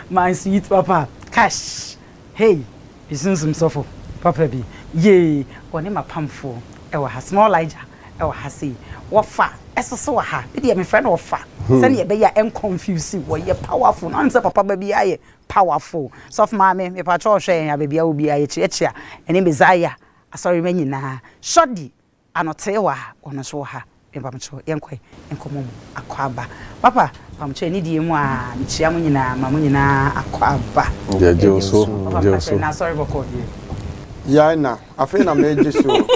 my sweet papa. Cash. Hey, it's some suffer. Papa be. Yea, or name a pamphor. Ewa has small lighter. Ewa has see. What fat? So ha. Be my friend of fat. Send ye be ya confusing. What ye powerful. Answer papa baby I powerful. Soft mammy, if I try share ya baby I will be a chia. And name is Zaya. Sorry many na. Shoddy. Anotewa on a show her. Pamcho yankwe enkomo akwaba papa pamcho ni die mu a nchia mu nyina mamu nyina akwaba je so na sorry boko ya na afi na meje so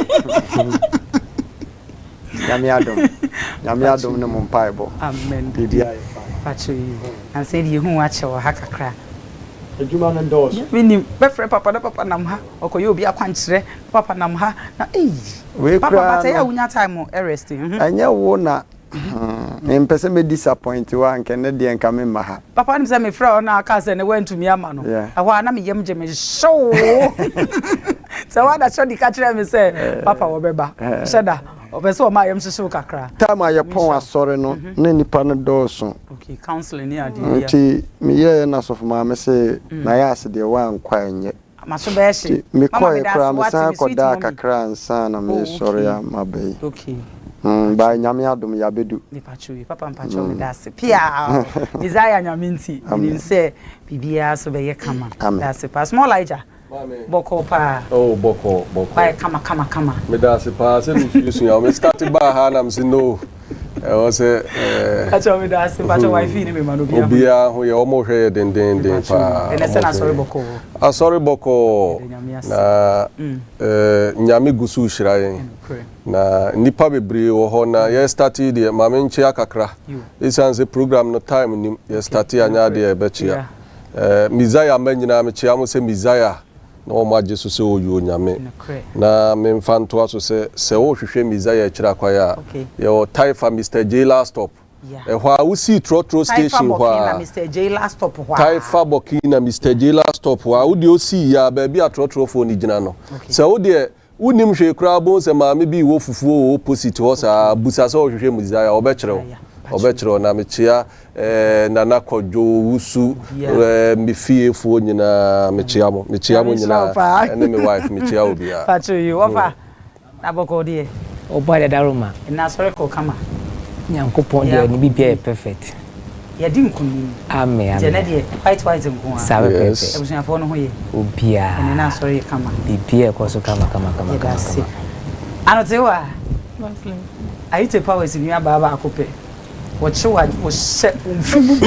yami adom ne mo mpaibo amen bibia pacho yi an say die hu a chewo ha kakra adwuma no dos minim befre papa na papa nam ha okoye obi akwankyere papa nam ha na we papa bata ya wunya time rest anya wo na mpese me disappoint wa nke ne de nka me ma ha papa nim say me fra na aka say ne wantumi ama no ahwa na me yam je me show so wa da show di ka kire me say papa wo beba sheda obese o ma yam hyehyɛ kakra time aye pon asɔre no na nipa no dɔɔso okay counseling ni ade ya nti me ye na sɔfo ma me say Nayas de wa nkwa enye maso be hye me kɔ ekra me san kɔda kakra nsa na me sɔre ya mabai okay ba nyame adom ya bedu ni pacho papa mpacho me da se pia desire nyame nti ni say bibia so be ye kama da se pa small lighter boko pa boko pa kama me da se pa se lusu ya me start ba ha na me say no o se acho me da se pacho wifi ni me manu bia ho ye o mo hwe den pa ene se na sorry boko na nyame gusu hira yen na nipa bebre wo ho na ye start de ma me nche akakra isanse program no time ni ye start anya de be chia Mizaya manyina me chia mo se Mizaya na o ma Jesus se oyu onyame na me mfanto aso se wo hwehwe Mizaya kira kwaya ye o Taifa Mr. J last stop hwa wo si trotro station hwa Mr. J last stop hwa Taifa Bokina Mr. J last stop hwa wo de o si ya ba bia trotro fo ni gina no se wo de unim hwe kra bon se ma me bi wo fufuo opposite ho sa busa se wo hwehwe Mizaya obechiro na mechia nana kojo wusu mifie fo nyina mechia mo nyina ene me wife mechia obia pacho you ofa na boko die oboy da roma na sore ko kama nyankopon de ni bibia perfect ya di nkunu amen jena de white nkunu sabe perfect ebusunya fo no ho ye obia ene na sore kama bibia ko so kama anotewa ayite powers ni ababa akope Wachiwa was mfumu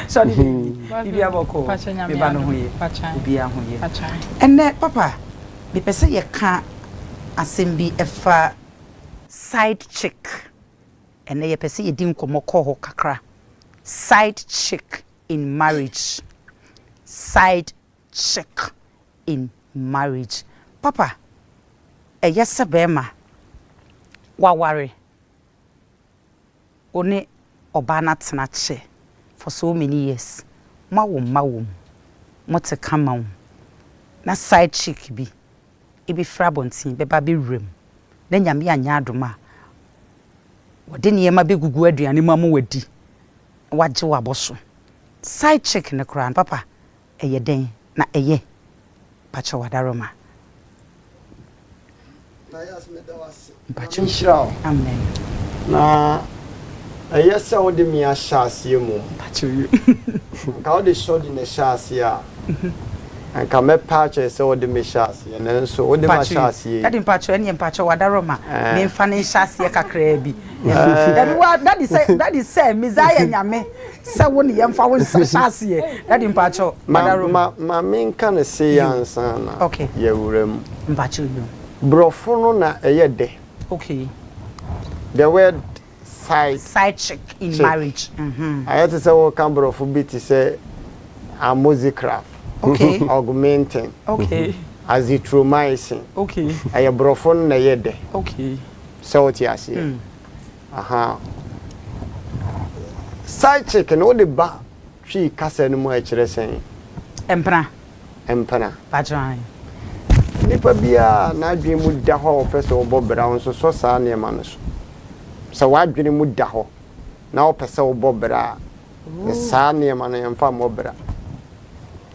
so bibi aboko be ba no hoye bibi a hoye enne papa be pese ye ka asembi efa side chick enne ye pese ye din komoko ho kakra side chick in marriage papa yesa bema waware one obana tenache for so many years mawom mote kama na side chick bi ebi frabontin be ba be rem na nyame anya adoma wode ne yema be gugu aduane mamu wadi waje waboso side chick ne kran papa eye den na eye pacha wadaroma Nayas me dawase pacha shiro amen na ayesa ode mi ahyasie mu pacha you ka ode shodi ne hyasie a anka me pacha se ode me hyasie na nso ode ma hyasie that pacha ene pacha wadaroma me mfa ne hyasie kakra bi that is say Messiah nyame se wo ne yemfa wo hyasie that pacha wadaroma ma me nka ne se yansa na okay ye wuram pacha you brofo no na eyede okay the word side chick in marriage I had to say what can brofo be to say a music craft okay augmenting okay azithromycin okay aye brofo na yede okay so what you say aha side chick no de ba twi kasa no mu a kire sen empana pacha nipa bia na adwen mu da ho pese obo bra nso so saa ne ma no so wa adwen mu da ho na o pese obo bra Sa nneɛma no yɛmfa mmɔbra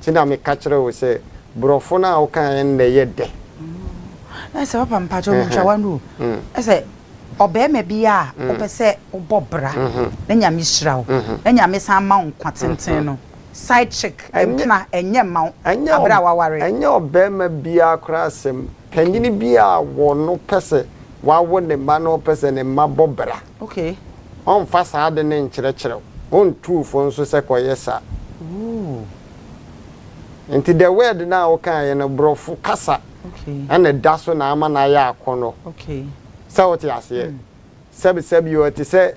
tina me ka kyerɛ wo sɛ brɔfo no a woka yɛn na yɛ dɛ na sɛ papa mpacho mo twa no ɛsɛ obɛɛma bia opɛ sɛ wobɔbra na nyame hyira wo na nyame san ma wo nkwa tenten no side chick empna enye ma abra waware enye obɛɛma bia kora asɛm panyini bia wo no pɛsɛ wawo ne ma no pɛsɛ ne ma bɔbra okay on fa saa de ne nkyerɛkyerɛ on tuufo nso sɛ kɔyɛ sa nti the word na wo kan ye no brɔfo kasa okay ana da so na ama na ya akono okay sɛ wote ase sɛbi yo te sɛ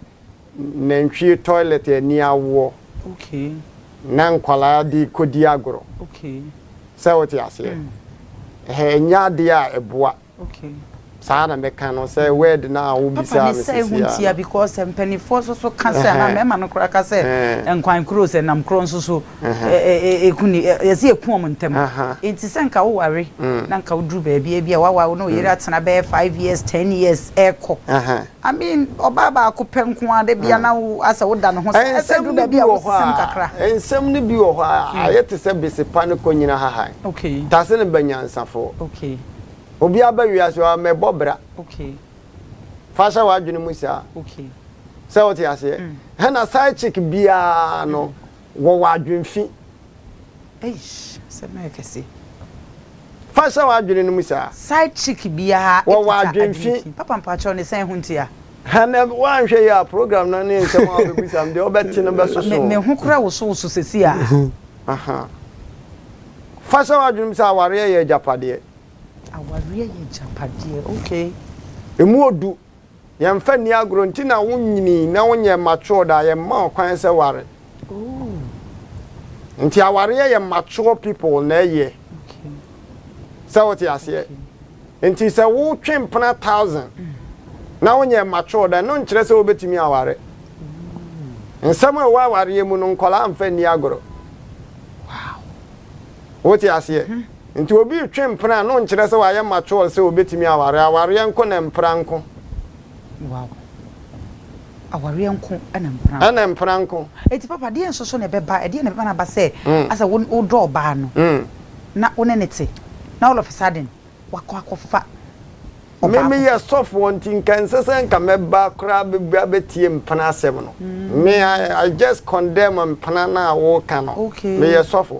nantwie toilet ani awo okay na nkwala di kodi agoro okay sɛ wote ase nya de a eboa okay saa na meka no sɛ word na wo bisa me sɛ huntia because empanifo so kasa na mema no kora kasa enkwan kro se nam kro nso so ekuni yesi eku om ntem enti sɛ nka wo ware na nka wo duru baabi bia wawa no yere atena be 5 years 10 years eko I mean obaba akopɛ nko ade bia na wo asa wo da no ho sɛ duru baabi a wo sim kakra ensɛm ne bi wo hɔ a ayete sɛ besepa ne konyina hahan okay tase ne banyansafo okay obi abawiase wa me bobra okay fasha wa adwene mu sia okay sɛ wote ase na side chick bia no wo wa adwemfi eish sɛ na kɛse fasha wa adwene mu sia side chick bia wo wa adwemfi papa mpacho ne sɛ huntia hana wa nhwe ya program na ne nsɛm a obebisam de obɛti no bɛsoso me ho kura wo so sesi a fasha wa adwene mu sia ware ye japade aware ye japade okay emu odu yɛmfa ni agro nti na wonyini na wonyɛ mature da yɛma okwan sɛ ware nti aware yɛ mature people na yɛ okay sɛ wote ase nti sɛ wo twempena 1000 na wonyɛ mature da no nkyerɛ sɛ wobetimi aware nsɛm a waware yɛ mu no nkola amfa ni agro wow wote ase nti obi twempena no nkyerɛ sɛ wayɛ mature sɛ wobetimi aware enko na mpranko wow aware enko ana mpranko eti papa de enso so ne beba e de ne beba na ba se asa wo draw ba no na wo ne nete na all of a sudden wakofa me ye soft one thing kan sese nka meba kra betie mpana asem no me I just condemn mpana na wo ka no me ye soft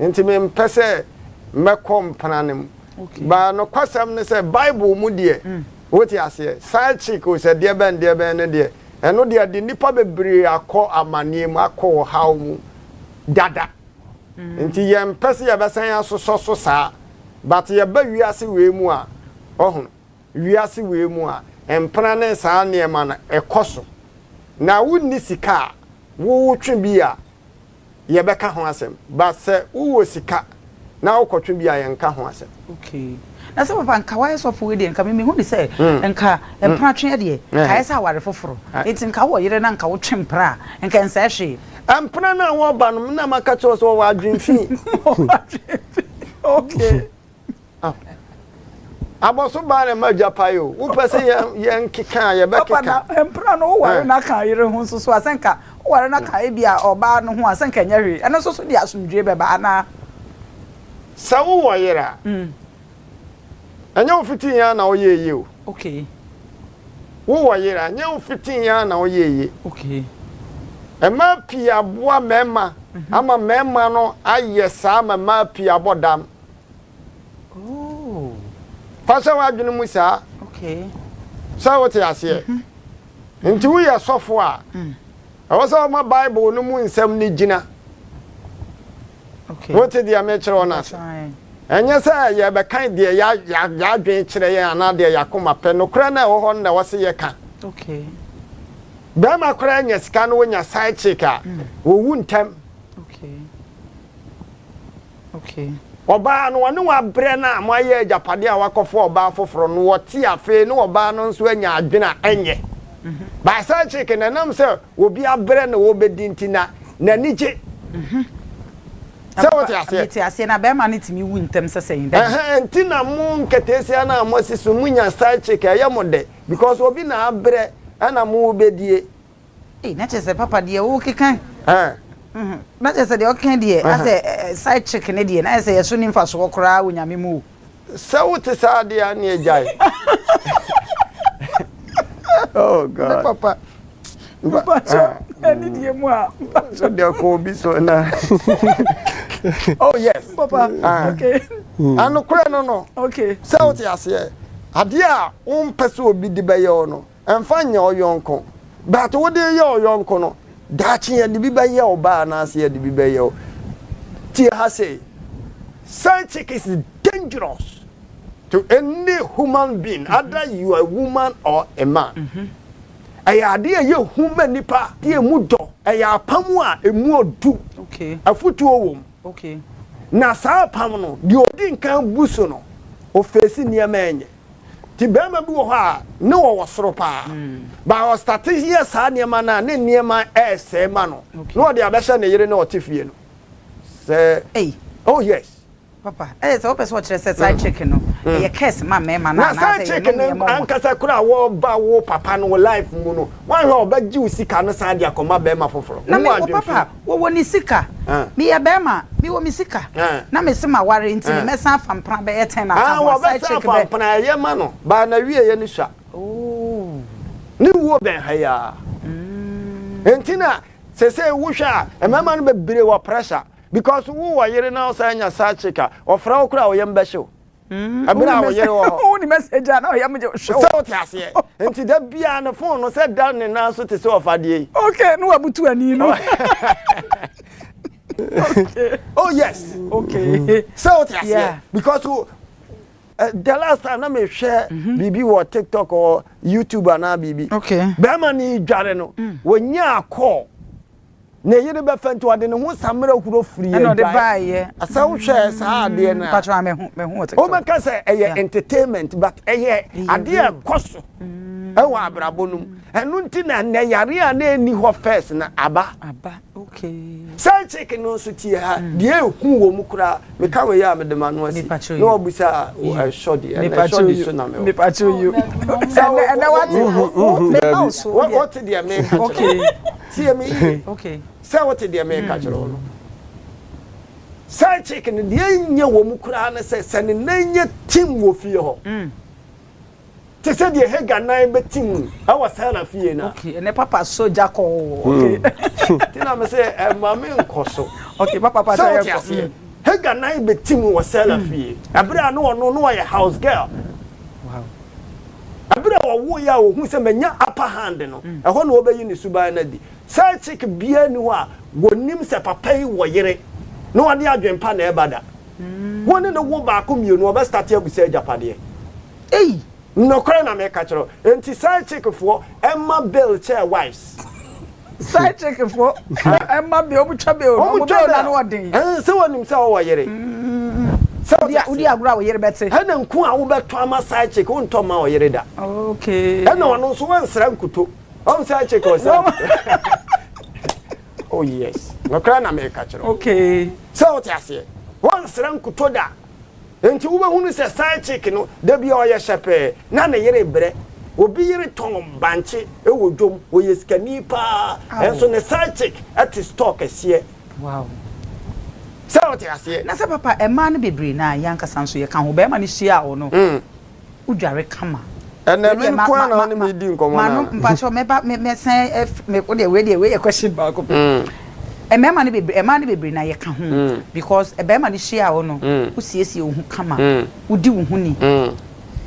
nti me mpese mekɔ mpana ne ba no kwasam ne se bible mu de woti ase side chick o se de ben ne de eno de nipa bebre akɔ amanie mu akɔ haw mu dada nti ye mpese ye besan asoso so saa but ye ba wiase we mu a ohun wiase we mu a empana ne saa ne ma na ekoso na wonni sika wo twe bi a ye beka ho asem but se wo sika na ukotwe bia ye nka ho asem okay na se papa nka wa so for we nka me hu ni se nka empra twe de ka esa aware foforo enti nka wo yire na nka wo twe mpra nka nsa hwe empra na wo ba no na maka cho so wa adwemfi okay aboso ba na majapayo wo pese ye nkeka ye bekeka papa na empra no wo ware na ka yire hu so asenka wo ware na ka e bia oba no ho asenka nya hwe ena so de asomdwe beba ana sa wo woyera anya wo fitin ya na oyeye o okay wo woyera anya wo fitin ya na oyeye okay ema pia boa mema ama mema no aye sa ma pia bodam oh fasha wa adwene mu sa okay sa wote ase nti wo ye sofo a awosa ma bible no mu nsɛm ni gina okay wote dia me kyerɛ ona enye sɛ ye be kan de ya adwen kyerɛ ye ana de yakoma pɛ no kra na wo hɔ na wo se ye ka okay ba ma kra nya sika no wonya side chick a wo wu ntam okay okay oba no wone wa bre na mo aye japade a wakɔfo oba foforo no wote afe no oba no nso anya adwena enye ba side chick na nam sɛ obi abre na wo bedi ntina na nije sɛ wote ase ti ase na be ma ne timi wu ntem sɛ sɛn da ntina mo nketesia na mo sisu munya side chick aye mo de because obi na abre ana mo bedie na chese papa de wo keka na je say de okay de as side chick ne de na say yeso ni mfa so kora onyame mu so what is ade na ejai oh god papa ani die mu a so de ko bi so na oh yes papa okay anu kura no okay so what you say ade a pese obi di be ye no emfa nya oyonko but wo de ye oyonko no dachi ya di be ye oba na ase ya di be ye ti ha say side chick is dangerous to any human being, either you are a woman or a man. Aya de ye human nipa de mudo aya pamu a emu odu okay afutu owom okay na saa pam no de odi nkan buso no o fesi niam enye ti be ma bi wo ha ne wo soro pa ba o start here saa niam na ne niam ese ma no no de abehye ne yire na otifie no say oh yes papa so person chere say side chicken no e curse ma me ma na side chicken ankasa kura wo ba wo papa no life mu no wan he obaji usika no sa dia koma be ma foforo na me papa wo ni sika me ye be ma me wo mi sika na me se ma ware ntini me san fa mpra be 10 na ka wo side chicken fa mpra ye ma no ba na wie ye ni sha oh ni wo ben ha ya entina se wo hwa e mama no be bire wo pressure because who were yere now saying a sachika or frau kra o yembe show abira o yere o ni message na o yembe show so tiase enti da bia na phone no said down na so te so ofade okay no abutu ani no okay oh yes okay so tiase because the last time na me share bibi or TikTok or YouTube na bibi okay be ma ni dware no wonya call na yiri be fanto ade ne ho samira huro firi e no de baye asa wo hwe sa ade na patwa me hu o me ka say entertainment but ade koso e wa abrabonum enu nti na ne yare a na eni ho first na aba okay sai chicken no so tie ha de ehu wo mu kura me ka we ya me de manu asi no obusa shodi shodi so na me patcho you and what the America okay see me okay say what the America chiro no sai chicken de nya wo mu kura na se ne nanya tim wo fie ho te se de hega nan betim awa sala fie na okay ne papa soja ko okay tina me say mama nkoso okay papa say hega nan betim wo sala fie abira no no ye house girl wow abira wo ya wo hu se menya upper hand no eho na obeyi ni suban na di sai chick bia ni wa wonim se papa yi wo yere no ade adwempa na ebada woni ne wo ba ko mienu oba start abusa japade no kra na me ka chiro enti side chick fo Emma Bill chair wives side chick fo Emma Bill obutwa Bill no na no odin se wonim se wo yere se odi agura wo yere betse he na nku a wo beto ama side chick wo nto ma wo yere da okay he na wono so wansra nkuto on side chick o se oh yes no kra na me ka chiro okay se wo tiase wansra nkuto da enti wo be hunu se side chick no da bia o ye shepe na ne yere bre obi yere ton banche e wo dwom wo ye skani pa enso ne side chick at stock asie wow so what you say na se papa e ma ne bebre na yanka sanso ye ka ho be ma ne hia o no udware kama na me kwa na ne me di nkomo na ma no mpa so me sen me ko de we ye question ba ko emema ne bebre ema ne bebre na ye ka ho because ebema ne hia wo no usiesie wo hu kama udi wo hu ni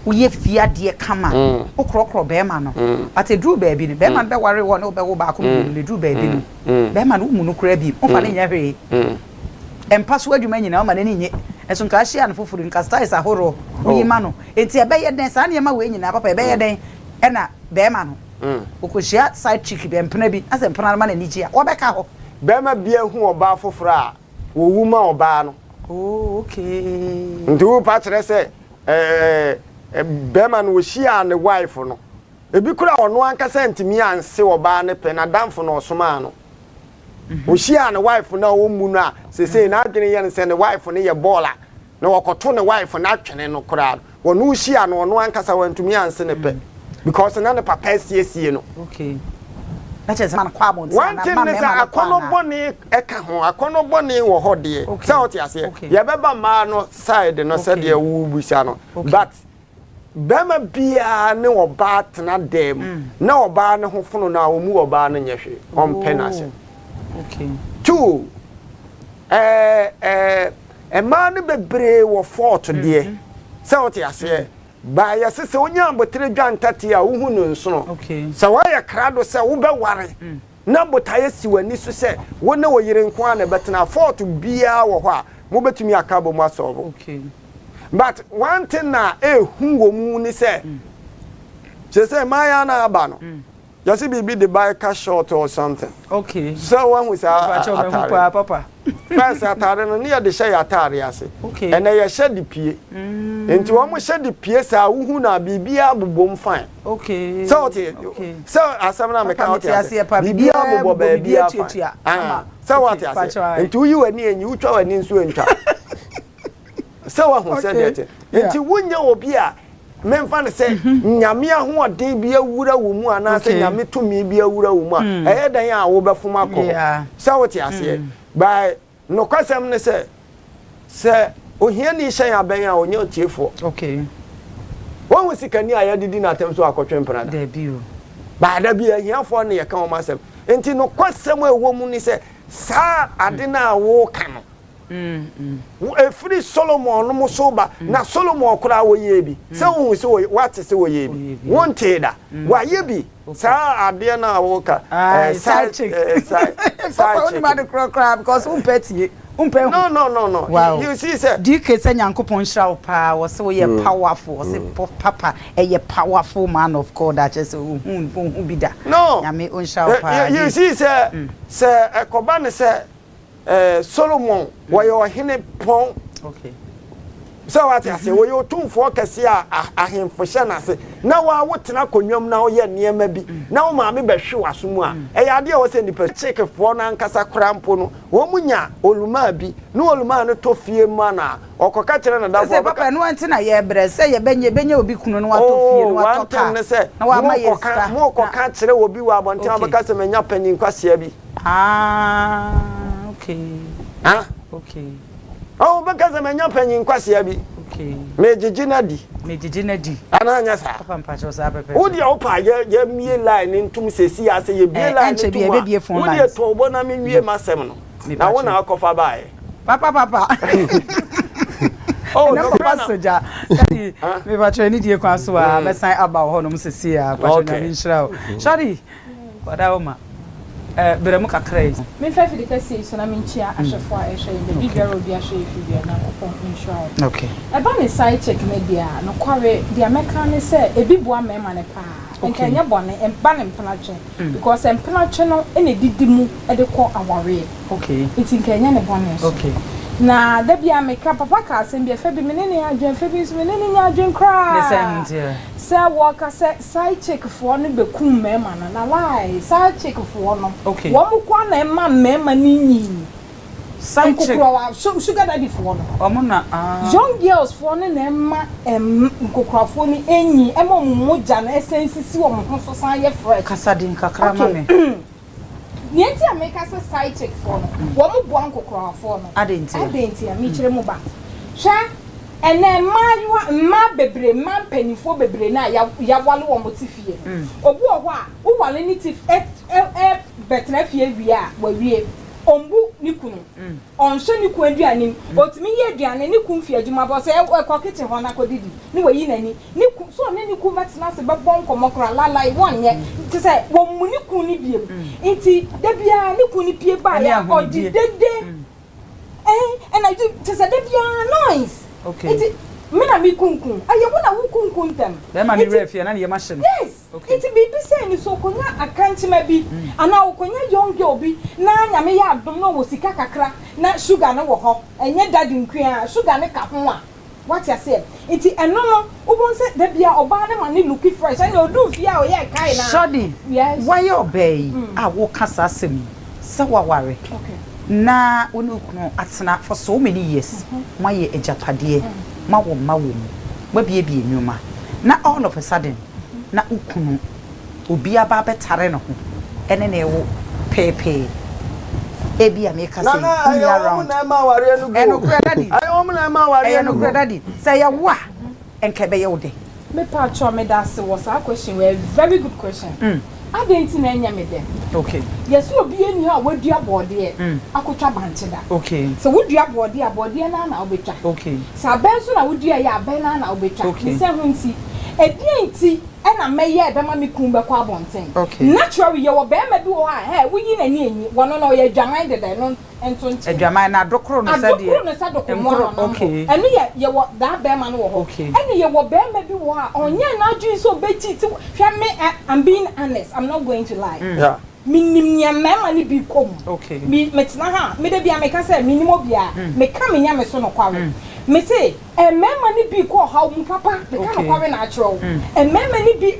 wo ye fiade kama wo krokro bema no ate dru baabi ne bema be ware wo ne wo be wo ba ko ne dru baabi no bema no mu no kura bi wo fa ne nya hwe empa so adwuma nyina wo ma ne nye eso nka hia no fofuru nka style sa horo wo yima no enti ebe ye den sa ne ma we nyina papa ebe ye den e na bema no wo ko hia side chick be empna bi ase empna ma na ni ji a wo be ka ho bema bia hu oba foforo a wo wuma oba no oh okay ndu pa kire se bema no wo hia ne wife no ebi kura ono ankasa ntimi anse oba ne pe na damfo no osoma no wo hia ne wife na wo mu no a sese na adwene ye ne se ne wife ne ye baller na wokoto ne wife na atwene no kura wo no hia no ono ankasa wantumi anse ne pe because na ne papa siesie no okay That is man kwabo. One thing is akonoboni eka ho akonoboni wo ho de. Say what you say. Ya beba ma no side no say de wu busa no. But bema bia ne oba tena dem. Na oba ne ho fono na omu oba no nyehwe. On penase. Okay. 2 man bebre wo fort de. Say what you say. Ba ya se onya abotre dwantate a wo hu no nso. Okay. So why ya krado se wo be ware. Na botaye si wani so se wo na wo yire nko a na betena fort bia wo ho a mo betumi akabo mo asolve. Okay. But one thing na hu wo mu ni se say maya na aba no. You see be the buy cash short or something. Okay. So one was papa. First atare no near the share atare ase. Okay. And I share the pie. Enti wo mo share the pie sa wo hu na bibia bobom fine. Okay. So okay. So asam na meka out ase. Bibia bobo bibia fine. Ah. So what ase. Enti wo yi wani enyi wo twa wani nso entwa. So what who said that. Enti wonya obi a memfa ne se nyame ahoɔden bi awura wo mu ana se nyame tumi bi awura wo mu a ɛyɛ dan a wo bɛfom akɔ sɛ wo te ase by no kwasɛm ne se ohia ni hyɛn abɛn a onye otiefo okay wɔn wo sikani a yɛdidi na atem so akɔtwe mprada da bi o ba da bi ahiafo ne yɛka wɔn asɛm enti no kwasɛm a ɛwɔ mu ni se saa ade na wo ka no free Solomon no musoba na Solomon kura wo yebi se wo se what se wo yebi won teda wa yebi sa ade na wo ka side chick papa only man kura because umpetie no wow. You see sir DK say Nyankopon hira pa wo se wo ye powerful wo se papa a powerful man of God that just hu bi da no nyame on hira pa you see sir ekoba ne se Solomon wayo hene pon okay so what I say wayo tumfo kase a ahemfo hye na se na wa wotena konwam na wo ye niema bi na wo maame behwe wasomu a ade a wo se nipa chekefo na nkasa krampo no wo munya oluma bi na oluma no to fie ma na okoka kire na dafo se papa no anti na ye bre se ye benye obi kunu no wato fie no wato ka na wa ma ye ska mo koka kire obi wa abonte abaka se menya panin kwase bi okay. Ah? Okay. Oh, because I'm not paying Quasiabi. Okay. Major di. Ananya sa. Papa mpacho sa pepe. Wo dia opa ye mie line ntum sesi ase ye bie line ntum. Wo dia to obo na me wie masem no. Na wo na akofa bae. Papa. Oh, no papa soja. Kati me ba try ni die kwa so a be san aba ho no sesi a pacho na nshira. Sorry. Wada oma. Beremu kakra yi. Me fa fi de kasi so na me nchia ahwefo a ehwe de bigaro bi ahwe fi na kopon insure. Okay. Eba ne side check media no kware the American say ebi boa mema ne pa. Enka nya bone emba ne mpanache because empanache no ene didimu e de ko aware. Okay. It nka nya ne bone. Okay. Na da bia meka papa ka asem bia fa bi menene adwen fa bi so menene nya adwen kra. Ne say say work say side check for no be kum mema na lie side check for no. Okay. Wo mu kwa na ema mema ni nyi. Side check sugar daddy for no. Omo na young girls for no na ema nkokrafo ni enyi ema mumoja na essence si wo mo so san ye fresh. Kasadin kakra ma me. Nienti America say side check for no. Wo mu bo nkokrafo no. Adenti a mi kire mu ba. Hwa ene ma bebre ma penifo bebre na ya wale wo motifie. Obu oho a wo wale ni tif betra fie wi a wa wie. Ombu ni kunu. Onhwe ni ku aduane. Otimi ye aduane ni ku mfie adwuma bo se ekọ kitchen ho na kodidi. Ni we yi nani. Ni ku so ne ni ku vetina se bebon komokra lala I wonye. Ti se wo mu ni ku ni biem. Nti da bia ni ku ni pie ba ya odidede. And I do ti se da bia noise. Okay. Nti me na mi kunkun. Aye wo na wo kunkun tem. Be ma ni refie na ye machine. Yes. Okay. Nti bibi se ni so konya akantima bi ana wo konya young girl bi na nyame ya adom no wo sika kakra na sugar na wo ho enye daddy nkua sugar ne ka ho a what you say nti eno no wo bon se da bia oba ne ma ne look fresh and odu fia o ye kai na Shodi. Yes. Why obey a wo kasa asemi se wa ware. Okay. Na wonu kunu atena for so many years maye ejapade mawo ma bie enwuma na all of a sudden na ukunu obi aba betare no ho ene na ewo pepe ebi ameka say na around na ma ware no go enokura daddy ayo mo na ma ware no enokura daddy say ya wa enkebe ye wo de me pa cho me that was a question a very good question I didn't know any me there. Okay. Yes, you be in here with your body. Akutwa banche da. Okay. So would your body na obetwa. Okay. So ben so na would ya ben na obetwa. Okay. Say hunti. Edienti e na meye be ma me kun be kwa bonten. Okay. Naturally you wo be ma bi wo ha. Hey, wo yi na ni enyi. Wono na ye dwaman de da no entonche. Edwaman na dokro no say de. Dokro no say dokro. Okay. Enu ye wo that be ma no wo ho. Okay. Enu ye wo be ma bi wo ha. Onye na adwin so beti ti. Hwe me I'm being honest. I'm not going to lie. Yeah. Minim nya mema ni bi kom. Okay. Me metina ha. Me de bia me ka say minimo bia. Me ka me nya me so no kwawe. Me say mema ni bi ko ha mu papa. Me ka no kwawe na achro. Mema ni bi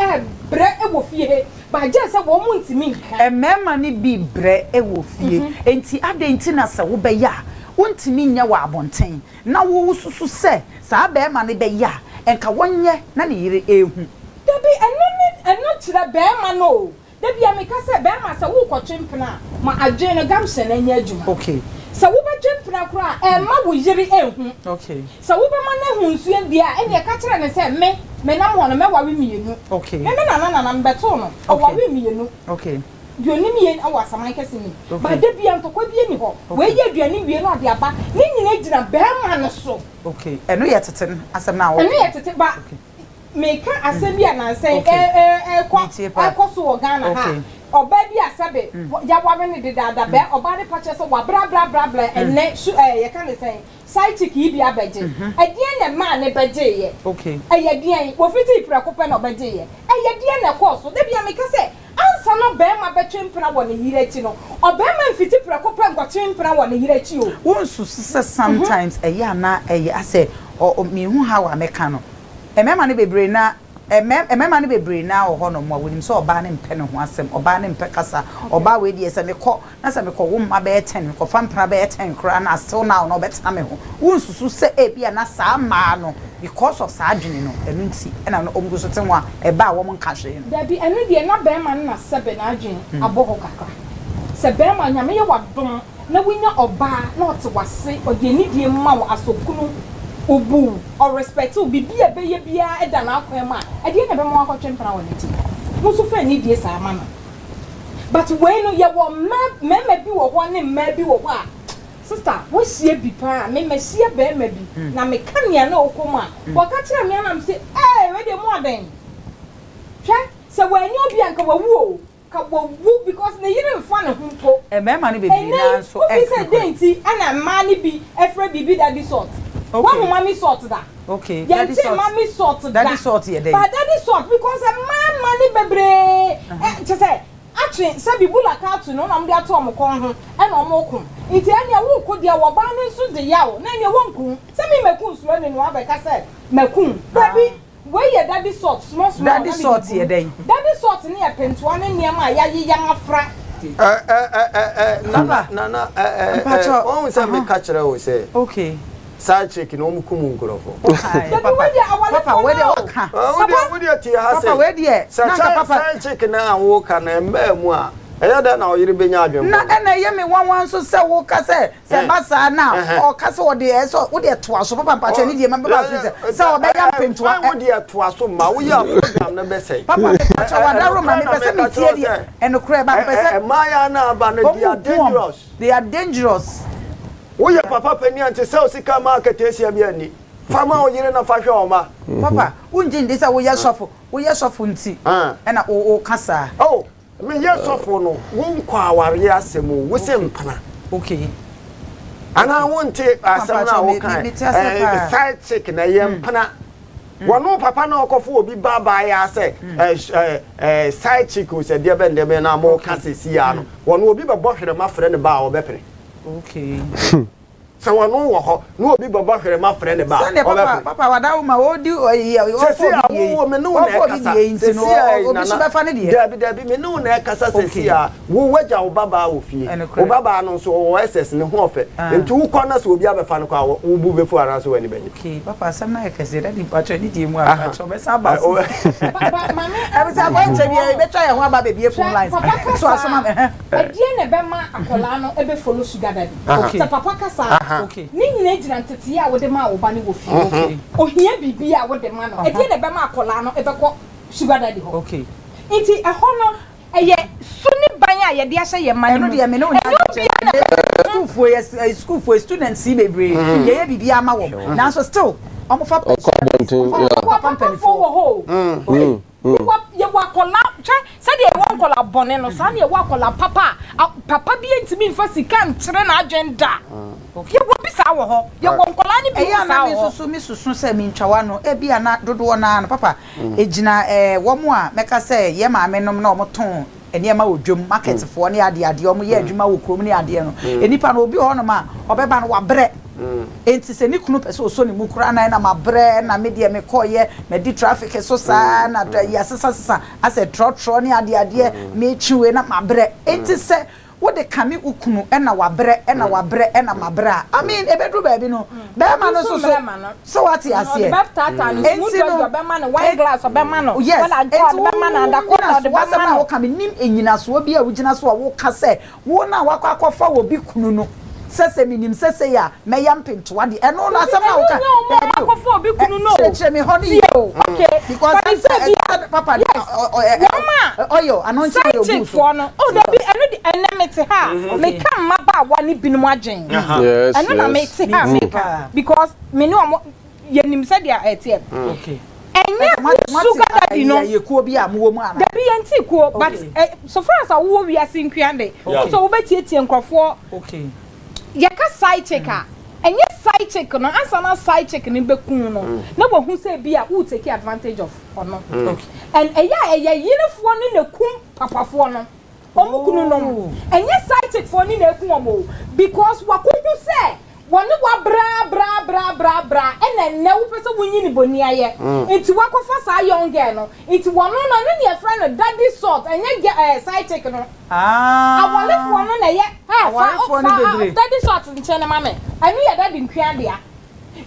bre e wo fie. Ba je say wo mu ntimi nka. Mema ni bi bre e wo fie. Enti ade enti na se wo be ya. Wontimi nya wa abonten. Na wo susu se sa be ma ni be ya. Enka wonye na ne yire ehu. Debi eno kire be ma no. Debi ameka say be ma say wo kwotwempena ma adwe no gamse na nya adwuma. Okay. So wo be twempena kura ma wo yiri ehu. Okay. So wo be ma na hunsu e bia e ne ka kire ne say me nam ho no me wawe mienu. Okay. Me na mbeto no. Wawe mienu. Okay. Duani mien awa saman kese ni. Ba debi antokwa bi ni ho. We ye duani wie no ade aba. Ni nyina gina be ma no so. Okay. Eno ye teten asem na wo. Eno ye tete ba. Meka asebia na say so wo Ghana ha oba bi asabe ya wawe ne de dada be oba ne pache so wa bra enne ye kan say side chick yi bi abeje adie ne ma ne beje ye okay ayedie wo fiti prako pe na obeje ye ayedie ne course de bia meka say ansa no be ma betwempena wo ne yirechi no oba ma fiti prako pe ngwatwempena wo ne yirechi o won su sometimes eya na eye ase o me hu ha wa meka no emema ne bebre na emema ne bebre na ho no mo wonim so oba ne mpe ne ho asem oba ne mpe kasa oba we die se me ko na se me ko wo mma be 10 ko fampra be 10 kra na still now no beta me ho wonsusu se e bia na sa ma no because of sa adwene no enu nti e na no omguso te ho a e ba wo mo nka hwe no da bi enu die na be ma na sebe na adwene aboho kakra se be ma nyame ye wadom na winya oba na ote wase ode ni die ma wo asokunu obu or respect to be bia e da na akwa ma e de na be mo akotwempena won ati musu fa ni die sa ama no but when no ye wo mema bi wo ho ne mma bi wo ho a sister wo sie bi pa me sie be ma bi na me kania na okoma wo ka kire me na me say we de mo den hwe se wo anyo bi anka wo wu ka wo wu because na yire mfa ne ho po e mema ne be bi na so e say denti ana ma ne bi efra bibi daddy sort. Okay. One mommy sort that. Okay. Daddy sort. Mommy sort that. Daddy sort here then. But daddy sort because a man money bebre. Just say actually say people like out to no na mde ato am kon ho e na omokum. Nti anya wo ko dia wo ba ne so de yawo. Na anya wonku. Say me mekun so ne no abeka say mekun. Baby where your daddy sort small. Daddy sort here then. Daddy sort ne e pentoa ne niam a yayi yan afra. Nana on say me catch we say. Okay. Side chick no mu kumu nkrofo. Papa where dey oka? Where dey tie ha say? Papa where dey? Papa side chick na wo ka na mba mu a. Eya da na oyire benya adwem. Na na ye me wan so say wo ka say ba sa na o ka say wo dey so wo dey to aso papa pa che ni dey ma ba so say o be ya pentoa wo dey to aso ma wo ya program na be say. Papa pa che wa da room na be say me tie dey enokure ba be say ma ya na ba na they are dangerous. They are dangerous. We are papa penny and sell sika market Asia Biani. Farmer or you na fashion oma. Papa, unjin this we are shuffle nti. And o kasa. Oh, me yes shuffle no. Won kwa wari asemu, we say mpana. Okay. And I won't take asem na o kan. Side chick na ye mpana. Wano papa na okofo obi baba ya say side chick we say de be ndem na mo kasa si ya no. Wano obi be bohwere ma frɛ ne ba o be pere. Okay. so one wo ho no obi baba hwere ma frɛ ne ba papa wadawo ma odi wo me no na kasa sesi obi so befa ne de dabi me no na kasa sesi a wo wagya wo baba wo fie wo baba no so wo ss ne ho ofe enti wo kɔ na so obi abefa no kwa wo bu befu ara so wani bɛnye okay papa asɛm na yɛkɛse da di patro ni di mu a patro be sa ba so mama e be sa ba nche bia e be twa ye ho aba be phone lines so asoma me edie ne be ma akola no e be follow sugar daddy okay papa kasa okay ni nyina gyina ntete a wo de ma wo ba ne wo fie okay ohia bibi a wo de ma no edie ne be ma akola no e be kɔ sugar daddy ho okay nti ɛhɔ no eye suni banya ye de ahye ye man no de me no school for students see bebre ye bibi ama wo na so still omo fa papa for ho ye wa kola say de won kola bone no sa na ye wa kola papa bi entimi mfa sika nkyere na agenda okay wo bisa wo ho ye won kola ni bi sa wo mi susu say mi ntwawa no e bia na dodo na papa ejina wo mo a meka say ye ma menom na omo ton eniema odwom market fo ne ade omo ye adwuma wo krom ne ade no enipa no obi ho no ma obeba no wabre enti se ni kunu pese oso ni mukura na mabre na media me koye me di traffic so sa na ya sesa ase trotro ne ade me chiwe na mabre enti se wo de kame ukunu na wabre na mabra I mean ebedru ba bi no be ma no so what you say enti no be ma no one glass be ma no wala be ma na da ko de be ma no wo kame nim enyina so bi a wo gina so wo ka se wo na wakwafa wo bi kunu no sese minim sese ya me yam pintoa de eno na asem na wo ka akofo obi kunu no cheche me honi okay because papa oyo anonche yo bu so no o da bi eno di enemete ha me kan maba wa ni binum agen yes eno na me ti ha me ka because me no yenim se dia etie okay enye sugar daddy no ye kuo bi amwo mu ana da bi enti kuo but so far as wo wi asinkuande so wo betietie nkrofo okay yaka side checker enye side check no answer na side check ni bekun no na bo hu say bia who take advantage of ono okay and eya yinefo ni na kum papafo no omukunu no enye side check for ni na ekun omo because wakuku say woni wa bra ene wo pese wonyi ni boni aye enti wakofa sa young girl no enti wono no ne ne friend daddy sort enye side check no awalefo no na ye daddy sort nche na mame anu ye daddy nkwan dia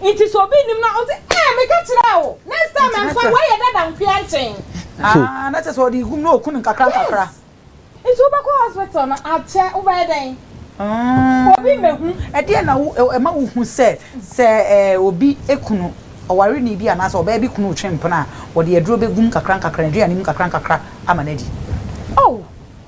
enti so bi nim na o say me ka kira wo next time am fa why ye daddy nkwan chen na just so di hum no okun kakra enti wo ba ko hospital no ache wo ba den obi mehu ede na e ma wo hu se obi ekunu oware ni bi anasa oba bi kunu twempna wo de aduro begum kakra ndu anim kakra ama na di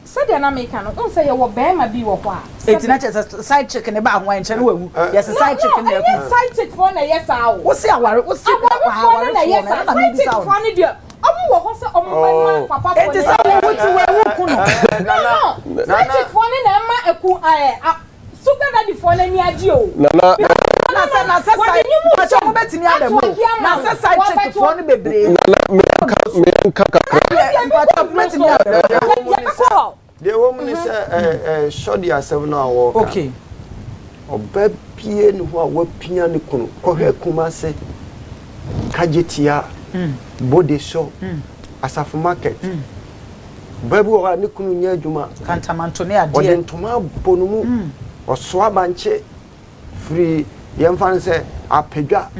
said na make no on say you be ma bi wo kwa eti na chese side chick ne ba ho anche no wawu yes side chick ne ku side chick for na yes awo wo si aware wo si aware na yes na me bi for ni dia omo wo ho se omo ma papa for eti sa wo ti wawu kunu no side chick for ni na ma eku sugar daddy for na ni agi o na side ma cho mo betimi adamu na side chick for ni bebre me kakra betimi adamu the woman is shoddy asem na wo okay oba pie ni ho a wapia ne kunu kohwe kuma se kajetia body show asafu market babu wa ne kunu nya adwuma kantamanto ne ade odentoma bonumu oso abanche free yemfan se apedwa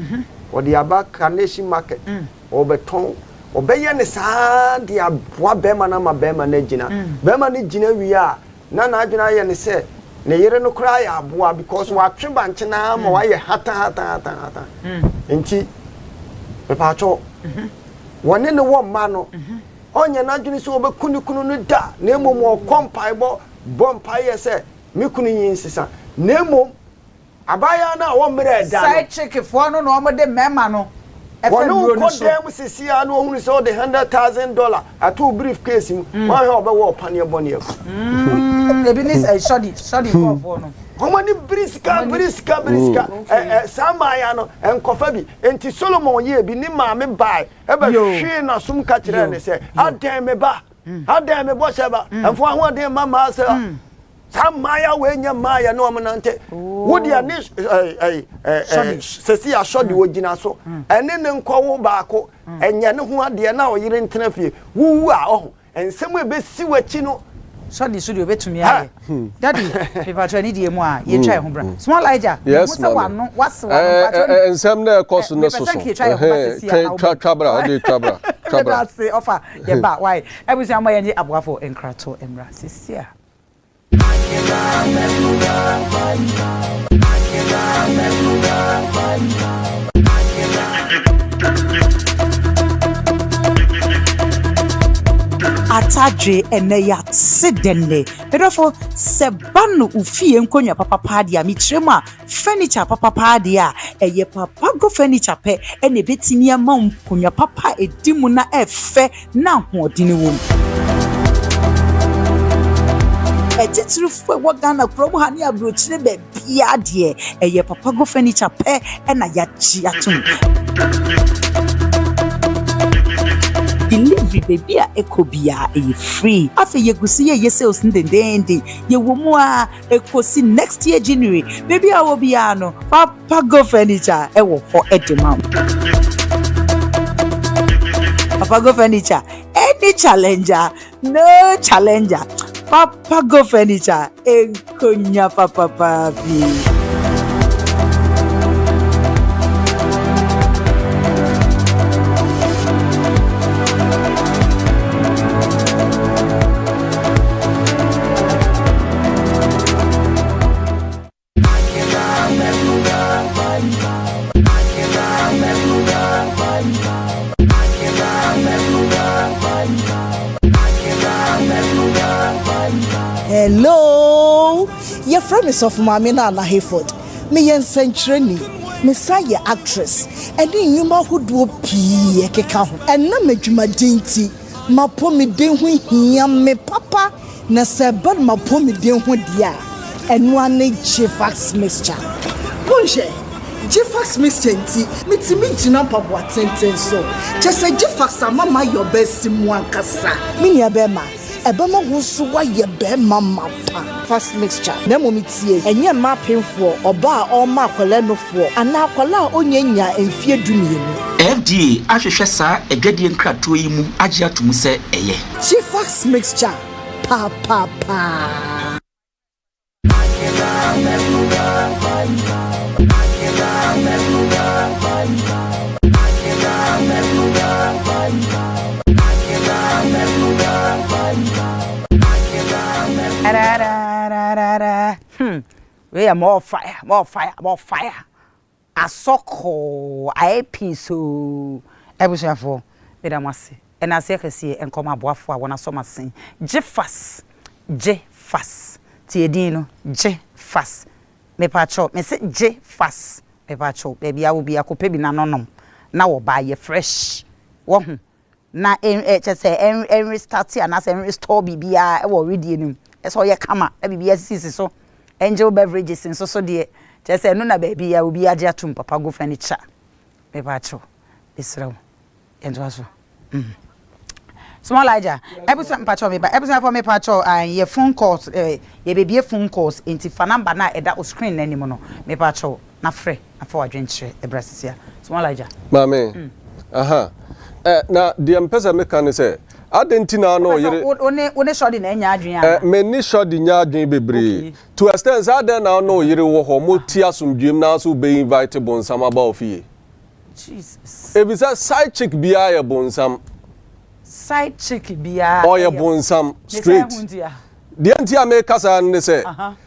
odi aba Carnation market obeton obeye ne saa de aboa bema na ma bema na gina bema ne gina wi a na adwena ye ne se ne yere no kra ya aboa because wa twe banche na ma wa ye hata enti pepacho wone ne wo ma no onye na adwene se obekunu kunu no da na emom o kompai bo mpai ye se me kunu yin sisa na emom abaya na wo mre da side chick fo no no mo de mema no Wanu kodem sisi anu ohunu se o de $100,000 atu briefcase mu wa he obewo opane bone afu ebi ni shoddy for no homo ni briska sama ya no enkofa bi enti Solomon ye bi ni ma me bai e ba hwe na sum ka kire ne se adan me bo seba enfo ho de mama se Maya wenya Maya no amanante. Wodi anish sesi ashodi wogina so. Ene ne nkwo baako enya ne ho ade na oyire ntena fie. Wuwu a oho. Ensem ebesi wachi no. Shodi studio betumi aye. Daddy, people try need mu a ye try ho bra. Small Elijah. Yes, mama. Ensem na ekoso no so so. Twabra, ade twabra. Twabra say offer ye ba why. Ebusi am ye aboafo enkrato emra sisia. Atadre eneya sedenne pedofo sebanu ufie nkonya papa padia mitrema furniture papa padia eye papa go furniture pe ene betimi ama nkonya papa edimu na efe na hodini wom etitrufu we Ghana promo hani abrochire be bia de eye papa go furniture pe ena ya chi atum delivery baby a ekobia e free afa yegusi ye sales ndendende ye womu a ekosi next year January baby a wo bia no papa go furniture e wo ho edema papa go furniture any challenger no challenger papa go furniture enkonya papa papi. Hello, your friend is of Mamina na Hayford. Me yen century, Messiah actress, and then you ma who do pee keka ho. And na medjuma dinti, ma po me den ho hia me papa, na se bad ma po me den ho dia. And one Jifax mixture. Bonje, Jifax mixture nti, mitimi jina pabo atenten so. Just say Jifax mama your best mo ankasa. Mini abema. Ebema wusu wa ye be mama pa fast mixture na momitie enye ma penfo oba o ma akwala nofo ana akwala onyanya emfie dumienu FDA ahwehwe sa adwadie nkrato yi mu age atum se eye fast mixture pa pa pa. We are more fire. Asoko, I piso. Ebushafo, Medamasi. And I say, and come up with one of some sing. Jeffas, Tiedino, Jeffas. Me pacho, me say Jeffas, me pacho. Baby, I will be a copebi nanom. Now we'll buy you fresh. One. Na just say every start and as every store be reading. That's all you come up. BBS so. Angel beverages and so dear. Just say no na baby, I will be a jatum papa go furniture. Me pacho. It's row. And was Small Elijah. Episode pacho me, but episode for me pacho and your phone calls, ye baby phone calls into fanamba na that was screen anymore. Me pacho na free after I drink a breast here. Small Elijah. Mame. Aha. Na the empesa meka say adentina no yere one shodi na nya adwen me ni shodi nya adwen bebre to extent aden na no yere wo ho mo ti asomdwem na so be invite bonsam aba ofie Jesus ebisa side chick bia ya bonsam side chick bia o ya bonsam straight the anti america san ne say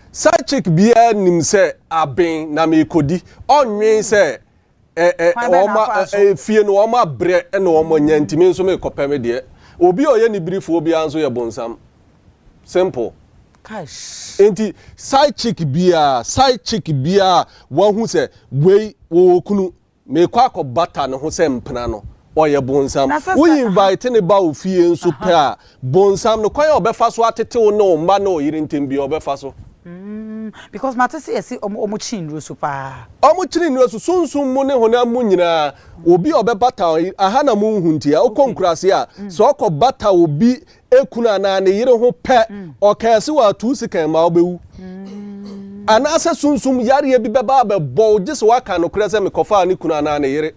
side chick bia nim say aben na me kodi onwen say oma fie no oma bre na oma nyantimi nso me kopeme de obi oye ni brief obi anso ye bonsam simple cash enti side chick bia wo hu se we wo kunu me kwa akobata ne ho se mpena no oye bonsam we invite ne ba ofie nso pe a bonsam no kwan obefa so atete wo no mba no yire ntem bia obefa so Because matter say omo chinro so pa. Omo chinro so sunsun mu ne honam mu nyina obi obebata aha na mu huntia okonkurase a so okobata obi ekuna na ne yire ho pe okese wa tu sikan ma obewu. Anase sunsum yare bi beba bebo gise waka no kurase me kofa ni kuna na ne yire.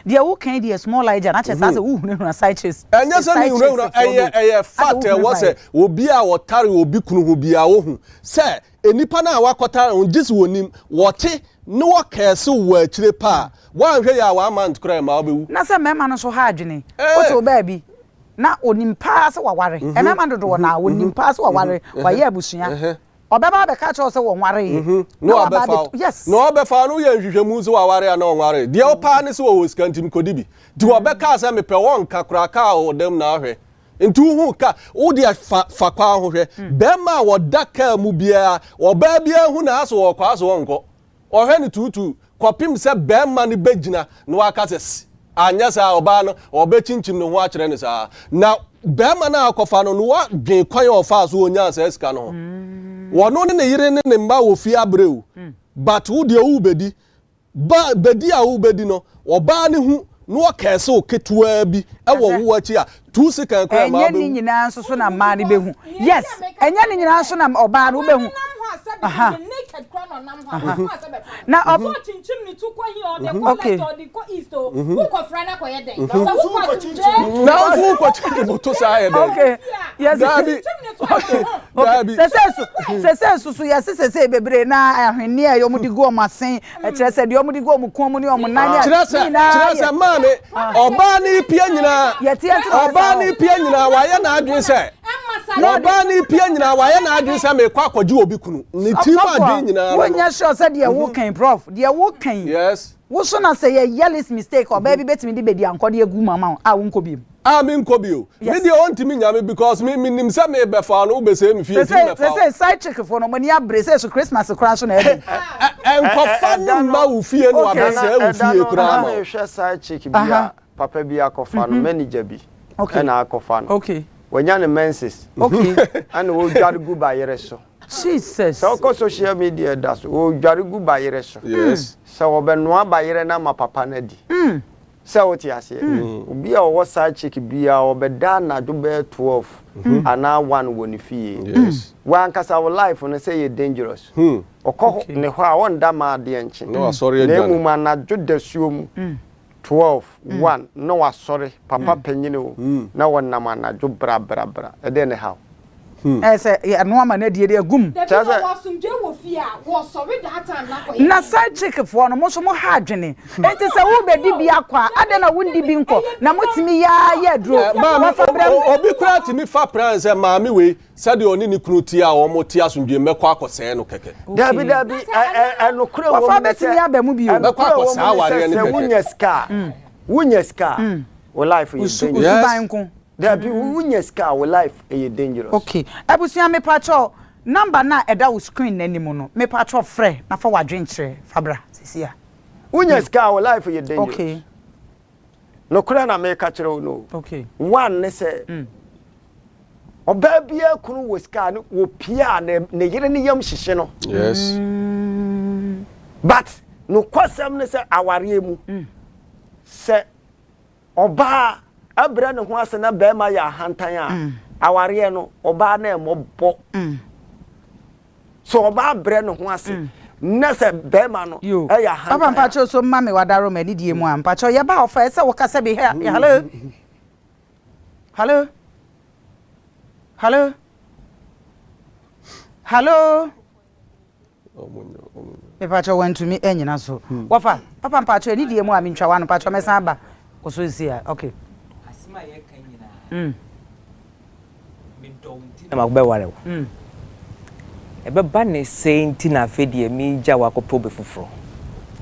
Dia wo kan dia small age na chese ase wo hunu na side chase. Anya se ni hunu eye fat wo se obi a wotare obi kunu hu bia wo hu. Se enipa na wakotare on gise wonim wote no wakese wo akire pa. Wan hwe ya wa man kura ma obewu. Na se mema no so ha adwene. Wote oba bi. Na onim pa se waware. Mema dodo na onim pa se waware. Wa ye abusua. Obeba be ka cho se wo nware no obefa yes no obefa no ye nhwehwemu so waware na nware de opa ne se wo skantim kodibi di obeka se me pe won kakura ka o dem na ahwe ntu hu ka wo de fa kwa ho hwe be ma wo daka mu bia oba bia hu na aso wo kwa so wonko ohwe ni tutu kopim se be ma ne begina no aka se anya sa oba no oba chinchim no ho a kire ne sa na be ma na akofa no wa dwen kwan ofa so onya sa eska no wono ne yire ne mba wo fi abreu but wo de wo bedi ba bedi a wo bedi no oba ne hu no kese o ketua bi e wo wo achi a tu sikan kwa ma be enye ni nyina nso so na ma ne be hu yes enye ni nyina nso na oba no be hu aha na obo chinchim ni tu kwa hi o de ko left o de ko east o wo ko fra na ko ye den so wo ko chinchim na wo ko chinchim to sa ye den okay yes sesesu yes sese bebre na ahwene a yo mudi go masen e kire se de yo mudi go mu kon mu ni o mu nan ya kire se mame oba ni pia nyina oba ni pia nyina wa ye na adwen se oba ni pia nyina wa ye na adwen se me kwa kwaji obi kunu ni ti ma adwen nyina wonya sure se de wo kan prof de wo kan yes wo so na say ye yellis mistake oba bi betimi de bedi ankode egu mama a wo nko bi me nkobio me de on timi nyame because me nim se me be fa no be se me fie ti me fa say side chick for no mani abrese so Christmas kra so na e enkofa no ma wo fie no abese wo fie kra ma me hwe side chick bia papa bi akofa no manager bi na akofa no okay wanya ne menses okay and wo dware gu ba yere so Jesus so ko social media da so wo dware gu ba yere so yes so wo be no ba yere na ma papa na di so what you say obi a wo side chick bia obeda na do be 12 ana 1 woni fie yes wan kasa wo life no say you dangerous okọ ne ho a won da ma de enchi no sorry na mu ma na do da suo mu 12 1 no wa sorry papa panyine o na won na ma na do bra e de ne how say no ama na die de gum wo sumje wo fi a wo sorry that time na ko na side chick for no mo so mo ha adwene enti se wo be di bi akwa ade na wo ndi bi nko na motimi ya dro obi kura timi fa pranse maami we sade oni ni kunu ti a wo mo ti asundwe mekọ akose no keke dabi no kura wo fa betimi ya ba mu bi o mekọ akose aware ni keke wunya ska wo life you dangerous there be wunya ska wo life e dangerous okay abusia me pacho number na eda wo screen nanimu no me pacho frɛ na fa wadwen kire fabra sisia wunya ska wo life e dangerous okay no kura na me ka kire wo no okay one ne se oba bia kunu wo ska no wo pia ne yire ne yam hyehye no yes but no kwasam ne se aware mu se oba abra ne ho ase na be ma ya hantan a aware no oba na emobbo so oba abra ne ho ase na se be ma no e ya hantan papa mpacho so mma me wadaro ma ni die mu a mpacho ye ba ofa ese wo kasa be hello hello hello hello mpacho want to me enyina so wofa papa mpacho ni die mu a me ntwa wano mpacho me san ba koso sia okay asima ye kanyina me donti na magbe ware wo ebe ba ne senti na afedie mi gya wakopo be foforo